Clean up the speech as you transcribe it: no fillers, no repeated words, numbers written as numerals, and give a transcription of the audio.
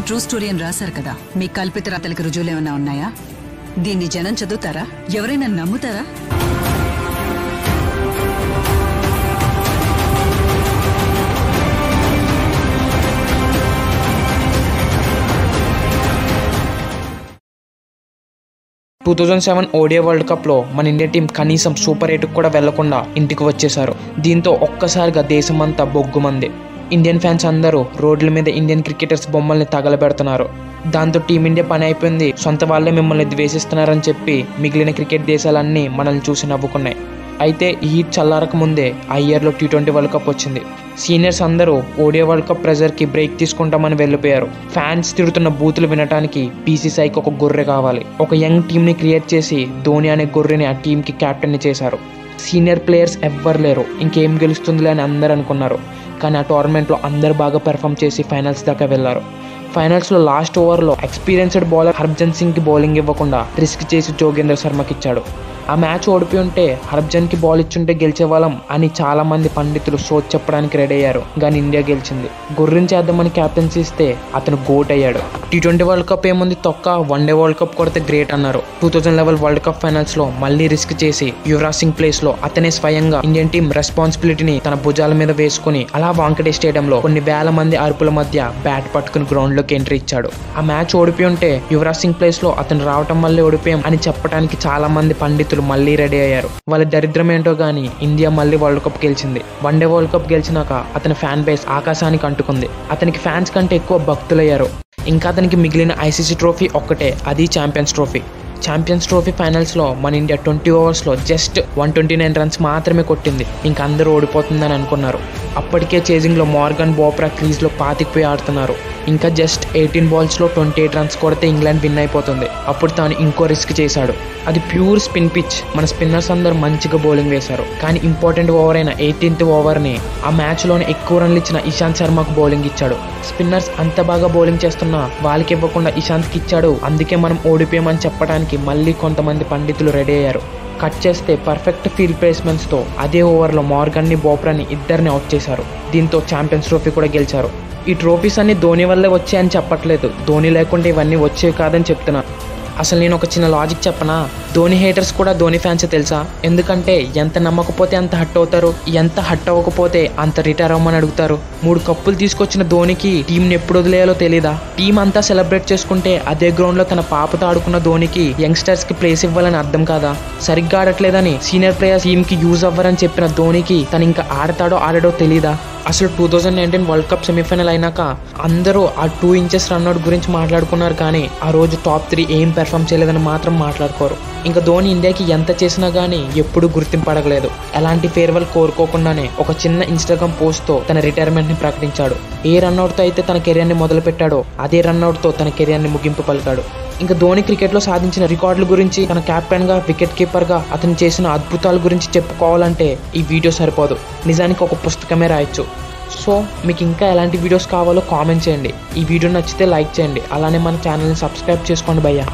True story అని రాశారు కదా, మీ కల్పిత రాతలకు రుజువులు ఏమైనా ఉన్నాయా? దీన్ని జనం చదువుతారా? ఎవరైనా నమ్ముతారా? ఓడిఐ వరల్డ్ కప్ లో మన ఇండియా టీం కనీసం సూపర్ 8 కూడా వెళ్లకుండా ఇంటికి వచ్చేశారు. దీంతో ఒక్కసారిగా దేశమంతా బొగ్గుమంది. ఇండియన్ ఫ్యాన్స్ అందరూ రోడ్ల మీద ఇండియన్ క్రికెటర్స్ బొమ్మల్ని తగలబెడుతున్నారు. దాంతో టీమిండియా పని అయిపోయింది, సొంత వాళ్ళే మిమ్మల్ని ద్వేషిస్తున్నారని చెప్పి మిగిలిన క్రికెట్ దేశాలన్నీ మనల్ని చూసి నవ్వుకున్నాయి. అయితే ఈ హీట్ చల్లారక ముందే ఆ ఇయర్లో T20 వరల్డ్ కప్ వచ్చింది. సీనియర్స్ అందరూ ఓడిఐ వరల్డ్ కప్ ప్రెజర్కి బ్రేక్ తీసుకుంటామని వెళ్ళిపోయారు. ఫ్యాన్స్ తిడుతున్న బూతులు వినటానికి BCCIకి ఒక గొర్రె కావాలి. ఒక యంగ్ టీంని క్రియేట్ చేసి ధోని అనే గొర్రెని ఆ టీంకి క్యాప్టెన్ని చేశారు. సీనియర్ ప్లేయర్స్ ఎవ్వరు లేరు, ఇంకేం గెలుస్తుందిలే అని అందరూ అనుకున్నారు. కానీ ఆ టోర్నమెంట్లో అందరూ బాగా పెర్ఫామ్ చేసి ఫైనల్స్ దాకా వెళ్లారు. ఫైనల్స్లో లాస్ట్ ఓవర్లో ఎక్స్పీరియన్స్డ్ బౌలర్ హర్భజన్ సింగ్కి బౌలింగ్ ఇవ్వకుండా రిస్క్ చేసి జోగేంద్ర శర్మకి ఇచ్చాడు. ఆ మ్యాచ్ ఓడిపోయి ఉంటే హర్భజన్కి బాల్ ఇచ్చుంటే గెలిచేవాళ్ళం అని చాలా మంది పండితులు సోచ్ చెప్పడానికి రెడీ అయ్యారు. కానీ ఇండియా గెలిచింది. గుర్రం చేద్దామని క్యాప్టెన్సీ ఇస్తే అతను గోట్ అయ్యాడు. T20 వరల్డ్ కప్ ఏముంది తొక్క, వన్డే వరల్డ్ కప్ కొడితే గ్రేట్ అన్నారు. 2011 వరల్డ్ కప్ ఫైనల్స్ లో మళ్ళీ రిస్క్ చేసి యువరాజ్ సింగ్ ప్లేస్ లో అతనే స్వయంగా ఇండియన్ టీం రెస్పాన్సిబిలిటీని తన భుజాల మీద వేసుకుని అలా వాంకడే స్టేడియంలో కొన్ని వేల మంది అరుపుల మధ్య బ్యాట్ పట్టుకుని గ్రౌండ్ లోకి ఎంట్రీ ఇచ్చాడు. ఆ మ్యాచ్ ఓడిపోయి ఉంటే యువరాజ్ సింగ్ ప్లేస్ లో అతను రావటం వల్లే ఓడిపోయాం అని చెప్పడానికి చాలా మంది పండితులు మళ్ళీ రెడీ అయ్యారు. వాళ్ళ దరిద్రం ఏంటో గానీ ఇండియా మళ్ళీ వరల్డ్ కప్ గెలిచింది. వన్డే వరల్డ్ కప్ గెలిచినాక అతని ఫ్యాన్ బేస్ ఆకాశానికి అంటుకుంది. అతనికి ఫ్యాన్స్ కంటే ఎక్కువ భక్తులయ్యారు. ఇంకా అతనికి మిగిలిన ICC ట్రోఫీ ఒక్కటే, అది ఛాంపియన్స్ ట్రోఫీ. ఛాంపియన్స్ ట్రోఫీ ఫైనల్స్లో మన ఇండియా 20 ఓవర్స్లో జస్ట్ 129 రన్స్ మాత్రమే కొట్టింది. ఇంక అందరూ ఓడిపోతుందని అనుకున్నారు. అప్పటికే చేజింగ్లో మార్గన్ బోప్రా క్రీజ్లో పాతికిపోయి ఆడుతున్నారు. ఇంకా జస్ట్ 18 బాల్స్లో 28 రన్స్ కొడితే ఇంగ్లాండ్ విన్ అయిపోతుంది. అప్పుడు తాను ఇంకో రిస్క్ చేశాడు. అది ప్యూర్ స్పిన్ పిచ్. మన స్పిన్నర్స్ అందరూ మంచిగా బౌలింగ్ వేశారు. కానీ ఇంపార్టెంట్ ఓవర్ అయిన 18th ఓవర్ని ఆ మ్యాచ్లోనే ఎక్కువ రన్లు ఇచ్చిన ఇషాంత్ శర్మకు బౌలింగ్ ఇచ్చాడు. స్పిన్నర్స్ అంత బాగా బౌలింగ్ చేస్తున్నా వాళ్ళకి ఇవ్వకుండా ఇషాంత్కి ఇచ్చాడు. అందుకే మనం ఓడిపోయామని చెప్పడానికి మళ్ళీ కొంతమంది పండితులు రెడీ అయ్యారు. కట్ చేస్తే పర్ఫెక్ట్ ఫీల్డ్ ప్లేస్మెంట్స్తో అదే ఓవర్లో మార్గన్ని బోప్రాని ఇద్దరిని అవుట్ చేశారు. దీంతో ఛాంపియన్స్ ట్రోఫీ కూడా గెలిచారు. ఈ ట్రోఫీస్ అన్ని ధోని వల్లే వచ్చాయని చెప్పట్లేదు, ధోని లేకుండా ఇవన్నీ వచ్చేవి కాదని చెప్తున్నా. అసలు నేను ఒక చిన్న లాజిక్ చెప్పనా? ధోని హేటర్స్ కూడా ధోని ఫ్యాన్సే తెలుసా? ఎందుకంటే ఎంత నమ్మకపోతే అంత హట్ అవుతారు, ఎంత హట్ అవ్వకపోతే అంత రిటైర్ అవ్వమని అడుగుతారు. 3 కప్పులు తీసుకొచ్చిన ధోనికి టీంని ఎప్పుడు వదిలేయాలో తెలీదా? టీం అంతా సెలబ్రేట్ చేసుకుంటే అదే గ్రౌండ్లో తన పాపతో ఆడుకున్న ధోనికి యంగ్స్టర్స్కి ప్లేస్ ఇవ్వాలని అర్థం కాదా? సరిగ్గా ఆడట్లేదని సీనియర్ ప్లేయర్స్ టీంకి యూజ్ అవ్వరని చెప్పిన ధోనికి తను ఇంకా ఆడతాడో ఆడడో తెలీదా? అసలు 2019 వరల్డ్ కప్ సెమీఫైనల్ అయినాక అందరూ ఆ 2 ఇంచెస్ రన్అట్ గురించి మాట్లాడుకున్నారు. కానీ ఆ రోజు టాప్ 3 ఏం పెర్ఫామ్ చేయలేదని మాత్రం మాట్లాడుకోరు. ఇంకా ధోని ఇండియాకి ఎంత చేసినా గానీ ఎప్పుడూ గుర్తింపు అడగలేదు. ఎలాంటి ఫేర్వెల్ కోరుకోకుండానే ఒక చిన్న ఇన్స్టాగ్రామ్ పోస్ట్తో తన రిటైర్మెంట్ని ప్రకటించాడు. ఏ రన్అట్తో అయితే తన కెరియర్ని మొదలు పెట్టాడో అదే రన్అట్తో తన కెరియర్ని ముగింపు పలికాడు. ఇంకా ధోని క్రికెట్లో సాధించిన రికార్డుల గురించి, తన కెప్టెన్గా, వికెట్ కీపర్గా అతను చేసిన అద్భుతాల గురించి చెప్పుకోవాలంటే ఈ వీడియో సరిపోదు. నిజానికి ఒక పుస్తకమే రాయొచ్చు. సో మీకు ఇంకా ఎలాంటి వీడియోస్ కావాలో కామెంట్ చేయండి. ఈ వీడియో నచ్చితే లైక్ చేయండి. అలానే మన ఛానల్ని సబ్స్క్రైబ్ చేసుకోండి భయ్యా.